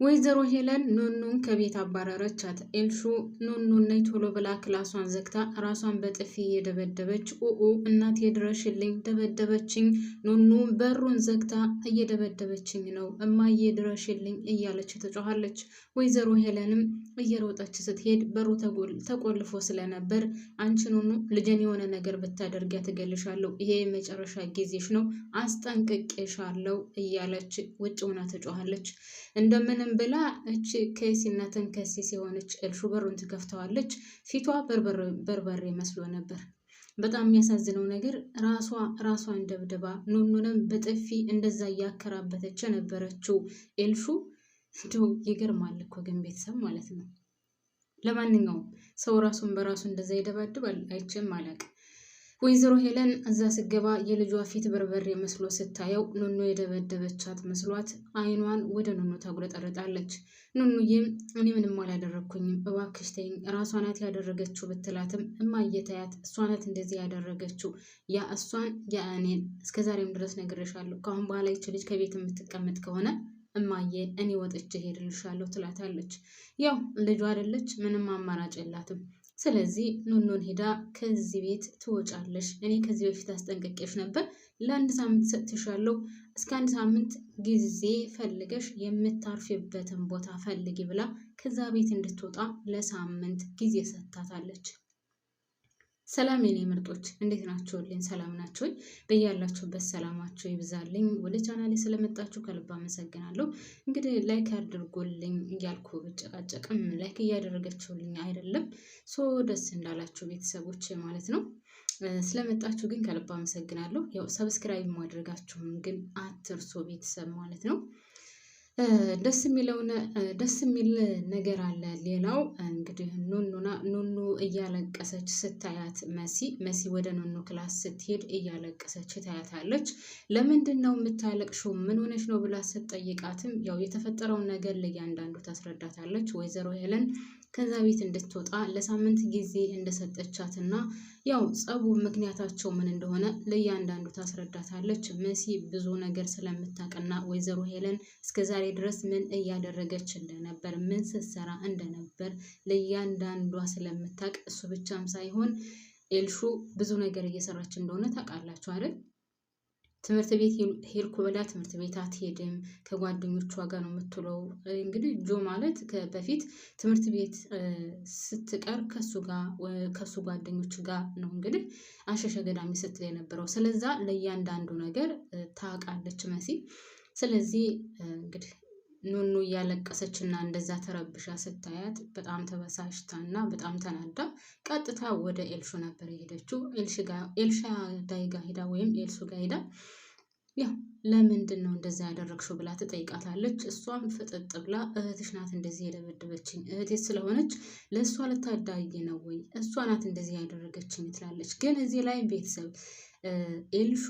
ወይዘሮ ሄለን ኑኑን ከቤት አባረረቻት። ኤልሹ ኑኑን ነይ ቶሎ ብላ ክላሷን ዘግታ ራሷን በጥፊ እየደበደበች እናቴ ድረሽልኝ፣ ደበደበችኝ፣ ኑኑ በሩን ዘግታ እየደበደበችኝ ነው፣ እማዬ ድረሽልኝ እያለች ትጮኻለች። ወይዘሮ ሄለንም እየሮጠች ስትሄድ በሩ ተቆልፎ ስለነበር አንቺ ኑኑ ልጄን የሆነ ነገር ብታደርጊያት እገልሻለሁ፣ ይሄ የመጨረሻ ጊዜሽ ነው፣ አስጠንቅቄሻለሁ እያለች ውጭ ሆና ትጮኻለች። እንደምንም ብላ እች ከሲና ተንከሲስ የሆነች ኤልሹ በሩን ትከፍተዋለች። ፊቷ በርበሬ መስሎ ነበር። በጣም የሚያሳዝነው ነገር ራሷን ደብድባ ኑኑንም በጥፊ እንደዛ እያከራበተች የነበረችው ኤልሹ እንደው ይገርማል እኮ ግን ቤተሰብ ማለት ነው። ለማንኛውም ሰው ራሱን በራሱ እንደዛ ይደባድባል አይቼም አላውቅም። ወይዘሮ ሄለን እዛ ስገባ የልጇ ፊት በርበሬ መስሎ ስታየው ኑኑ የደበደበቻት መስሏት አይኗን ወደ ኑኑ ታጉረጠርጣለች። ኑኑዬም እኔ ምንም አላደረግኩኝም እባክሽ ተይኝ፣ ራሷ ናት ያደረገችው ብትላትም እማዬ ተያት፣ እሷ ናት እንደዚህ ያደረገችው፣ ያ እሷን ያ እኔን እስከዛሬም ድረስ ነግሬሻለሁ፣ ከአሁን በኋላ ይች ልጅ ከቤት የምትቀመጥ ከሆነ እማዬ እኔ ወጥቼ ሄድልሻለሁ ትላታለች። ያው ልጇ አይደለች ምንም አማራጭ የላትም። ስለዚህ ኑኑን ሄዳ ከዚህ ቤት ትወጫለሽ፣ እኔ ከዚህ በፊት አስጠንቅቄሽ ነበር፣ ለአንድ ሳምንት ሰጥሻለሁ፣ እስከ 1 ሳምንት ጊዜ ፈልገሽ የምታርፊበትን ቦታ ፈልጊ ብላ ከዛ ቤት እንድትወጣ ለሳምንት ጊዜ ሰጥታታለች። ሰላም የኔ ምርጦች እንዴት ናችሁልኝ? ሰላም ናችሁ? በያላችሁበት ሰላማችሁ ይብዛልኝ። ወደ ቻናሌ ስለመጣችሁ ከልብ አመሰግናለሁ። እንግዲህ ላይክ አድርጉልኝ እያልኩ ብጨቃጨቅም ላይክ እያደረገችሁልኝ አይደለም። ደስ እንዳላችሁ ቤተሰቦች ማለት ነው። ስለመጣችሁ ግን ከልብ አመሰግናለሁ። ያው ሰብስክራይብ ማድረጋችሁም ግን አትርሱ ቤተሰብ ማለት ነው። ደስ የሚል ነገር አለ። ሌላው እንግዲህ ኑኑ እያለቀሰች ስታያት መሲ ወደ ኑኑ ክላስ ስትሄድ እያለቀሰች ታያታለች። ለምንድን ነው የምታለቅሽው? ምን ሆነች ነው ብላ ስትጠይቃትም ያው የተፈጠረውን ነገር ለእያንዳንዱ ታስረዳታለች። ወይዘሮ ሄለን ከዛ ቤት እንድትወጣ ለሳምንት ጊዜ እንደሰጠቻትና ያው ጸቡ ምክንያታቸው ምን እንደሆነ ለእያንዳንዱ ታስረዳታለች። መሲ ብዙ ነገር ስለምታውቅና ወይዘሮ ሄለን እስከዛሬ ድረስ ምን እያደረገች እንደነበር ምን ስትሰራ እንደነበር ለእያንዳንዷ ስለምታውቅ እሱ ብቻም ሳይሆን ኤልሹ ብዙ ነገር እየሰራች እንደሆነ ታውቃላችሁ አይደል? ትምህርት ቤት ሄድኩ ብላ ትምህርት ቤት አትሄድም፣ ከጓደኞቿ ጋር ነው የምትውለው። እንግዲህ ጆ ማለት በፊት ትምህርት ቤት ስትቀር ከሱ ጓደኞች ጋር ነው እንግዲህ አሸሸ ገዳሚ ስትል የነበረው። ስለዛ ለእያንዳንዱ ነገር ታውቃለች መሲ። ስለዚህ እንግዲህ ኑኑ እያለቀሰች እና እንደዛ ተረብሻ ስታያት በጣም ተበሳሽታና በጣም ተናዳ ቀጥታ ወደ ኤልሹ ነበር የሄደችው። ኤልሻዳይ ጋር ሄዳ ወይም ኤልሱ ጋር ሄዳ ያው ለምንድን ነው እንደዛ ያደረግሽው ብላ ትጠይቃታለች። እሷም ፍጥጥ ብላ እህትሽ ናት እንደዚህ የደበደበችኝ፣ እህቴ ስለሆነች ለእሷ ልታዳይ ነው ወይ እሷ ናት እንደዚህ ያደረገችኝ ትላለች። ግን እዚህ ላይ ቤተሰብ ኤልሹ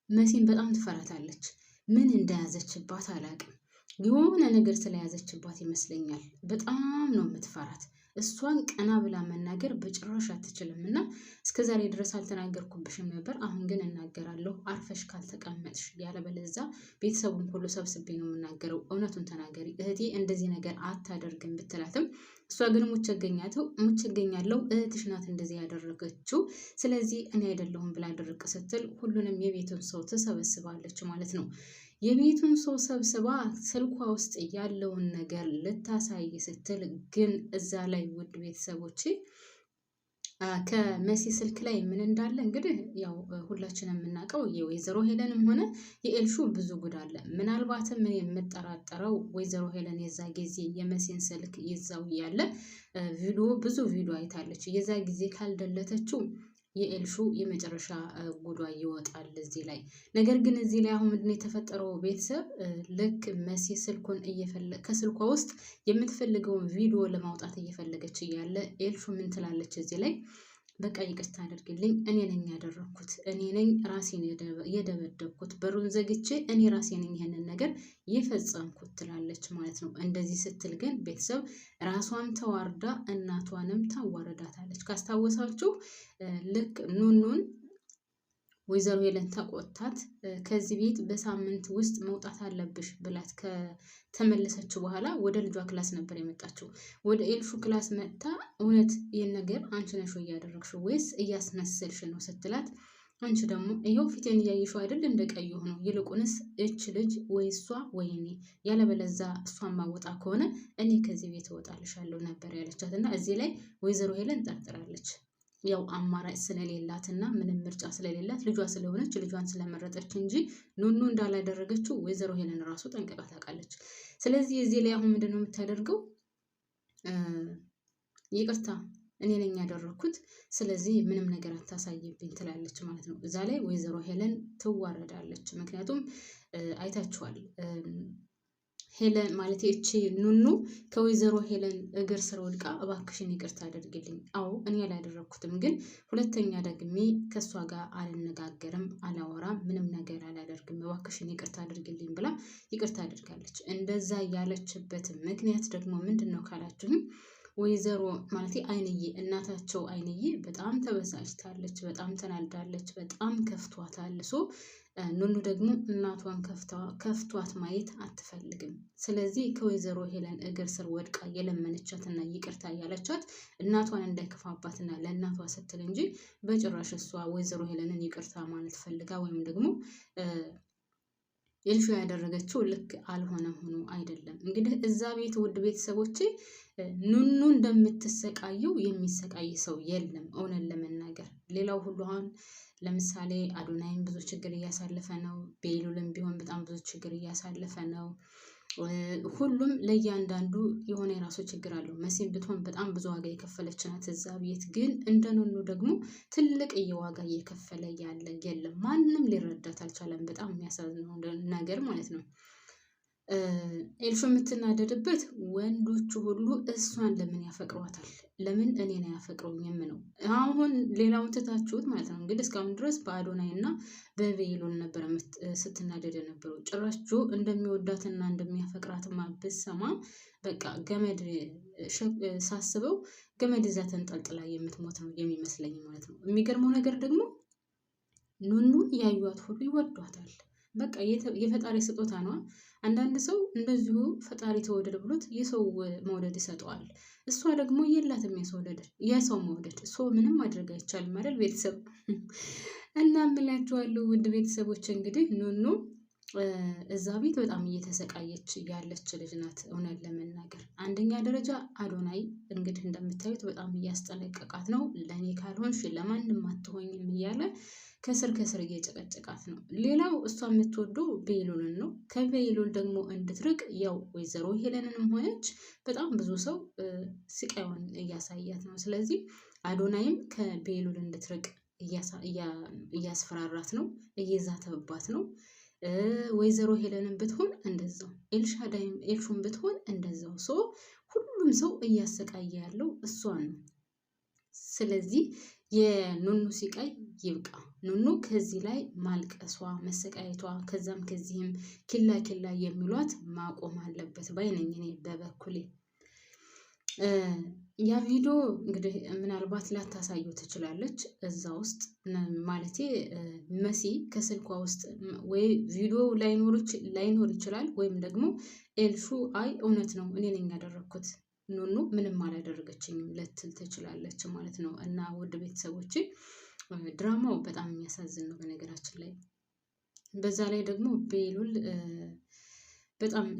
መሲን በጣም ትፈራታለች። ምን እንደያዘችባት አላውቅም። የሆነ ነገር ስለያዘችባት ይመስለኛል በጣም ነው የምትፈራት። እሷን ቀና ብላ መናገር በጭራሽ አትችልም። እና እስከዛሬ ድረስ አልተናገርኩብሽም ነበር፣ አሁን ግን እናገራለሁ፣ አርፈሽ ካልተቀመጥሽ፣ ያለበለዚያ ቤተሰቡን ሁሉ ሰብስቤ ነው የምናገረው፣ እውነቱን ተናገሪ፣ እህቴ እንደዚህ ነገር አታደርግም ብትላትም እሷ ግን ሙች እገኛለሁ፣ እህትሽ ናት እንደዚህ ያደረገችው፣ ስለዚህ እኔ አይደለሁም ብላ ድርቅ ስትል ሁሉንም የቤቱን ሰው ትሰበስባለች ማለት ነው። የቤቱን ሰው ሰብስባ ስልኳ ውስጥ ያለውን ነገር ልታሳይ ስትል ግን እዛ ላይ ውድ ቤተሰቦች ከመሲ ስልክ ላይ ምን እንዳለ እንግዲህ ያው ሁላችንም የምናውቀው የወይዘሮ ሄለንም ሆነ የኤልሹ ብዙ ጉድ አለ። ምናልባትም ምን የምጠራጠረው ወይዘሮ ሄለን የዛ ጊዜ የመሲን ስልክ ይዛው ያለ ብዙ ቪዲዮ አይታለች። የዛ ጊዜ ካልደለተችው የኤልሹ የመጨረሻ ጉዷ ይወጣል እዚህ ላይ። ነገር ግን እዚህ ላይ አሁን ምንድነው የተፈጠረው ቤተሰብ? ልክ መሲ ከስልኳ ውስጥ የምትፈልገውን ቪዲዮ ለማውጣት እየፈለገች እያለ ኤልሹ ምን ትላለች እዚህ ላይ? በቃ ይቅርታ አድርግልኝ፣ እኔ ነኝ ያደረኩት፣ እኔ ነኝ ራሴን የደበደብኩት፣ በሩን ዘግቼ እኔ ራሴ ነኝ ይሄንን ነገር የፈጸምኩት ትላለች ማለት ነው። እንደዚህ ስትል ግን ቤተሰብ ራሷን ተዋርዳ እናቷንም ታዋረዳታለች። ካስታወሳችሁ ልክ ኑኑን ወይዘሮ ሄለን ተቆጣት። ከዚህ ቤት በሳምንት ውስጥ መውጣት አለብሽ ብላት ከተመለሰች በኋላ ወደ ልጇ ክላስ ነበር የመጣችው። ወደ ኤልሹ ክላስ መጥታ እውነት ይህን ነገር አንቺ ነሽ እያደረግሽው ወይስ እያስመሰልሽ ነው ስትላት፣ አንቺ ደግሞ ይኸው ፊቴን እያየሽው አይደል እንደ ቀይ ሆኖ፣ ይልቁንስ እች ልጅ ወይ እሷ ወይ እኔ፣ ያለበለዛ እሷን ማወጣ ከሆነ እኔ ከዚህ ቤት እወጣልሻለሁ ነበር ያለቻት። እና እዚህ ላይ ወይዘሮ ሄለን ጠርጥራለች። ያው አማራጭ ስለሌላትና ምንም ምርጫ ስለሌላት ልጇ ስለሆነች ልጇን ስለመረጠች እንጂ ኑኑ እንዳላደረገችው ወይዘሮ ሄለን ራሱ ጠንቅቃ ታውቃለች። ስለዚህ እዚህ ላይ አሁን ምንድነው የምታደርገው? ይቅርታ እኔ ነኝ ያደረኩት፣ ስለዚህ ምንም ነገር አታሳይብኝ ትላለች ማለት ነው። እዛ ላይ ወይዘሮ ሄለን ትዋረዳለች። ምክንያቱም አይታችኋል ሄለን ማለት እቺ ኑኑ ከወይዘሮ ሄለን እግር ስር ወድቃ እባክሽን ይቅርታ አድርግልኝ፣ አዎ እኔ አላደረኩትም፣ ግን ሁለተኛ ደግሜ ከሷ ጋር አልነጋገርም፣ አላወራም፣ ምንም ነገር አላደርግም፣ እባክሽን ይቅርታ አድርግልኝ ብላ ይቅርታ አድርጋለች። እንደዛ ያለችበት ምክንያት ደግሞ ምንድነው ካላችሁኝ፣ ወይዘሮ ማለት አይንዬ እናታቸው አይንዬ በጣም ተበሳጭታለች፣ በጣም ተናዳለች፣ በጣም ከፍቷታል። ኑኑ ደግሞ እናቷን ከፍቷት ማየት አትፈልግም። ስለዚህ ከወይዘሮ ሄለን እግር ስር ወድቃ የለመነቻትና ይቅርታ ያለቻት እናቷን እንዳይከፋባትና ለእናቷ ስትል እንጂ በጭራሽ እሷ ወይዘሮ ሄለንን ይቅርታ ማለት ፈልጋ ወይም ደግሞ ኤልሹ ያደረገችው ልክ አልሆነ ሆኖ አይደለም። እንግዲህ እዛ ቤት ውድ ቤተሰቦቼ ኑኑ እንደምትሰቃየው የሚሰቃይ ሰው የለም። እውነት ለመናገር ሌላው ሁሉ አሁን ለምሳሌ አዶናይም ብዙ ችግር እያሳለፈ ነው። ቤሉልም ቢሆን በጣም ብዙ ችግር እያሳለፈ ነው። ሁሉም ለእያንዳንዱ የሆነ የራሱ ችግር አለው። መሲም ብትሆን በጣም ብዙ ዋጋ የከፈለች ናት እዛ ቤት። ግን እንደ ኑኑ ደግሞ ትልቅ ዋጋ እየከፈለ ያለ የለም። ማንም ሊረዳት አልቻለም። በጣም የሚያሳዝነው ነገር ማለት ነው። ኤልሹ የምትናደድበት ወንዶቹ ሁሉ እሷን ለምን ያፈቅሯታል? ለምን እኔን አያፈቅሩኝም ነው። አሁን ሌላውን ትታችሁት ማለት ነው። እንግዲህ እስካሁን ድረስ በአዶናይ እና በቤሉል ነበር ስትናደድ የነበረው። ጭራሽ ጆ እንደሚወዳትና እንደሚያፈቅራትማ ብትሰማ በቃ ገመድ ሳስበው ገመድ ይዛ ተንጠልጥላ የምትሞት ነው የሚመስለኝ ማለት ነው። የሚገርመው ነገር ደግሞ ኑኑን ያዩት ሁሉ ይወዷታል። በቃ የፈጣሪ ስጦታ ነው። አንዳንድ ሰው እንደዚሁ ፈጣሪ ተወደደ ብሎት የሰው መውደድ ይሰጠዋል። እሷ ደግሞ የላትም የሰው መውደድ። ምንም ማድረግ አይቻልም አይደል ቤተሰብ? እና እምላችኋለሁ ውድ ቤተሰቦች እንግዲህ ኑኑ እዛ ቤት በጣም እየተሰቃየች ያለች ልጅ ናት። እውነት ለመናገር አንደኛ ደረጃ አዶናይ እንግዲህ እንደምታዩት በጣም እያስጠነቀቃት ነው። ለእኔ ካልሆንሽ ለማንም አትሆኝም እያለ ከስር እየጨቀጨቃት ነው። ሌላው እሷ የምትወደው ቤሉልን ነው። ከቤሉል ደግሞ እንድትርቅ ያው ወይዘሮ ሄለንንም ሆነች በጣም ብዙ ሰው ስቃዩን እያሳያት ነው። ስለዚህ አዶናይም ከቤሉል እንድትርቅ እያስፈራራት ነው፣ እየዛተባት ነው። ወይዘሮ ሄለንን ብትሆን እንደዛው፣ ኤልሻዳይም ኤልሹን ብትሆን እንደዛው። ሁሉም ሰው እያሰቃየ ያለው እሷን ነው። ስለዚህ የኑኑ ሲቃይ ይብቃ። ኑኑ ከዚህ ላይ ማልቀሷ፣ መሰቃየቷ ከዛም ከዚህም ኪላ የሚሏት ማቆም አለበት ባይነኝ እኔ በበኩሌ። ያ ቪዲዮ እንግዲህ ምናልባት ላታሳየው ትችላለች እዛ ውስጥ ማለቴ መሲ ከስልኳ ውስጥ ወይ ቪዲዮ ላይኖር ይችላል፣ ወይም ደግሞ ኤልሹ አይ እውነት ነው እኔ ነኝ ያደረኩት ኑኑ ምንም አላደረገችኝም ልትል ትችላለች ማለት ነው። እና ውድ ቤተሰቦቼ ድራማው በጣም የሚያሳዝን ነው በነገራችን ላይ። በዛ ላይ ደግሞ ቤሉል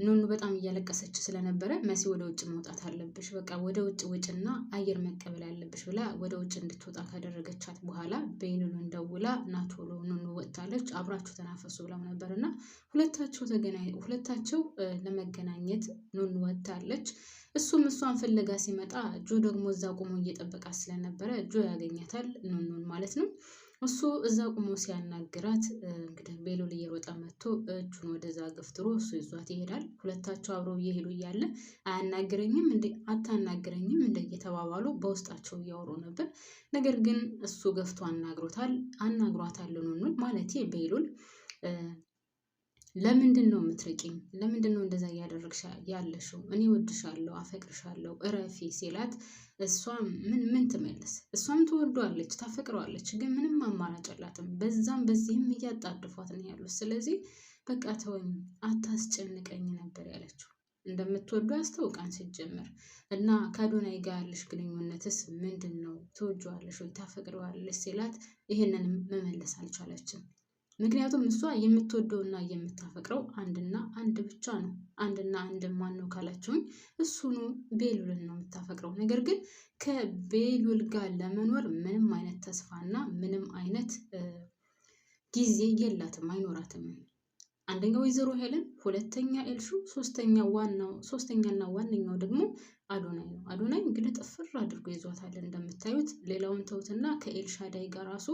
ኑኑ በጣም እያለቀሰች ስለነበረ መሲ ወደ ውጭ መውጣት አለብሽ፣ በቃ ወደ ውጭ ውጭና አየር መቀበል አለብሽ ብላ ወደ ውጭ እንድትወጣ ካደረገቻት በኋላ ቤሉልን ደውላ ናቶሎ ኑኑ ወጥታለች አብራችሁ ተናፈሱ ብላው ነበርና ሁለታቸው ለመገናኘት ኑኑ ወጥታለች። እሱም እሷን ፍለጋ ሲመጣ ጆ ደግሞ እዛ ቆሞ እየጠበቃት ስለነበረ ጆ ያገኛታል ኑኑን ማለት ነው። እሱ እዛ ቆሞ ሲያናግራት እንግዲህ ቤሉል እየሮጠ መጥቶ እጁን ወደዛ ገፍትሮ እሱ ይዟት ይሄዳል። ሁለታቸው አብረው እየሄዱ እያለ አያናግረኝም እንዴ አታናግረኝም እንደ እየተባባሉ በውስጣቸው እያወሩ ነበር። ነገር ግን እሱ ገፍቶ አናግሯታል ኑኑን ማለት ቤሉል ለምንድን ነው የምትርቂኝ? ለምንድን ነው እንደዛ እያደረግሽ ያለሽው? እኔ ወድሻለሁ፣ አፈቅርሻለሁ እረፊ ሲላት እሷ ምን ትመልስ? እሷም ትወደዋለች፣ ታፈቅረዋለች፣ ግን ምንም አማራጭ የላትም። በዛም በዚህም እያጣድፏት ነው ያሉት። ስለዚህ በቃ ተወኝ፣ አታስጨንቀኝ ነበር ያለችው። እንደምትወዱ አስታውቃን ሲጀመር እና ከአዶናይ ጋር ያለሽ ግንኙነትስ ምንድን ነው? ትወጂዋለሽ ወይ ታፈቅረዋለሽ ሲላት ይህንንም መመለስ አልቻለችም። ምክንያቱም እሷ የምትወደውና የምታፈቅረው አንድና አንድ ብቻ ነው። አንድና አንድ ማን ነው ካላችሁኝ እሱኑ ቤሉልን ነው የምታፈቅረው። ነገር ግን ከቤሉል ጋር ለመኖር ምንም አይነት ተስፋና ምንም አይነት ጊዜ የላትም፣ አይኖራትም። አንደኛ ወይዘሮ ሄለን፣ ሁለተኛ ኤልሹ፣ ሶስተኛና ዋነኛው ደግሞ አዶናይ ነው። አዶናይ እንግዲህ ጥፍር አድርጎ ይዟታል እንደምታዩት። ሌላውን ተውትና ከኤልሻዳይ ጋር ራሱ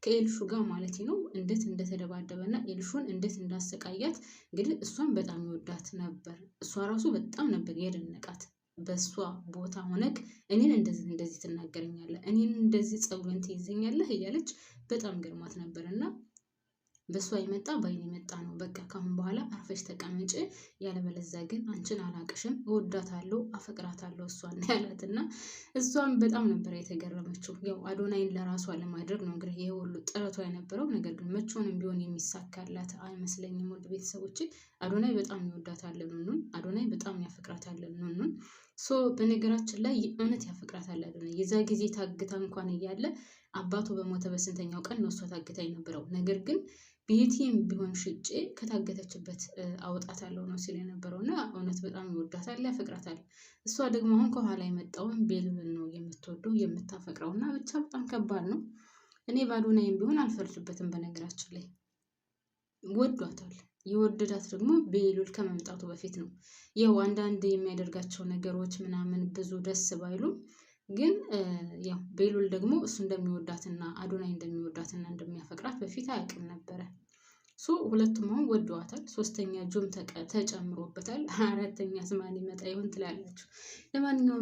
ከኤልሹ ጋር ማለት ነው እንዴት እንደተደባደበና ኤልሹን እንዴት እንዳሰቃያት እንግዲህ እሷን በጣም ይወዳት ነበር። እሷ ራሱ በጣም ነበር የደነቃት። በእሷ ቦታ ሆነክ እኔን እንደዚህ ትናገረኛለህ፣ እኔን እንደዚህ ፀጉሬን ትይዘኛለህ እያለች በጣም ገርማት ነበር። እና በእሷ የመጣ በአይን የመጣ ነው። በቃ ካሁን በኋላ አርፈሽ ተቀመጭ፣ ያለበለዚያ ግን አንቺን አላቅሽም፣ እወዳታለሁ፣ አፈቅራታለሁ እሷን ያላት። እና እሷም በጣም ነበር የተገረመችው። ያው አዶናይን ለራሷ ለማድረግ ነው እንግዲህ ይሄ ሁሉ ጥረቷ የነበረው። ነገር ግን መቼውንም ቢሆን የሚሳካላት አይመስለኝም። ውድ ቤተሰቦች አዶናይ በጣም ይወዳታል ኑኑን፣ አዶናይ በጣም ያፈቅራታል ኑኑን። በነገራችን ላይ እውነት ያፈቅራታል አዶናይ። የዛ ጊዜ ታግታ እንኳን እያለ አባቱ በሞተ በስንተኛው ቀን ነው እሷ ታግታ የነበረው። ነገር ግን ቤቲም ቢሆን ሽጬ ከታገተችበት አወጣታለሁ ነው ሲል የነበረው። እና እውነት በጣም ይወዳታል፣ ያፈቅራታል። እሷ ደግሞ አሁን ከኋላ የመጣውን ቤሉልን ነው የምትወደው የምታፈቅረው። እና ብቻ በጣም ከባድ ነው። እኔ በአዶናይም ቢሆን አልፈርድበትም። በነገራችን ላይ ወዷታል። የወደዳት ደግሞ ቤሉል ከመምጣቱ በፊት ነው። ያው አንዳንድ የሚያደርጋቸው ነገሮች ምናምን ብዙ ደስ ባይሉም ግን ያው ቤሉል ደግሞ እሱ እንደሚወዳትና አዶናይ እንደሚወዳትና እንደሚያፈቅራት በፊት አያውቅም ነበረ። ሁለቱም አሁን ወደዋታል። ሶስተኛ ጆም ተጨምሮበታል። አራተኛ ማን ይመጣ ይሆን ትላላችሁ? ለማንኛውም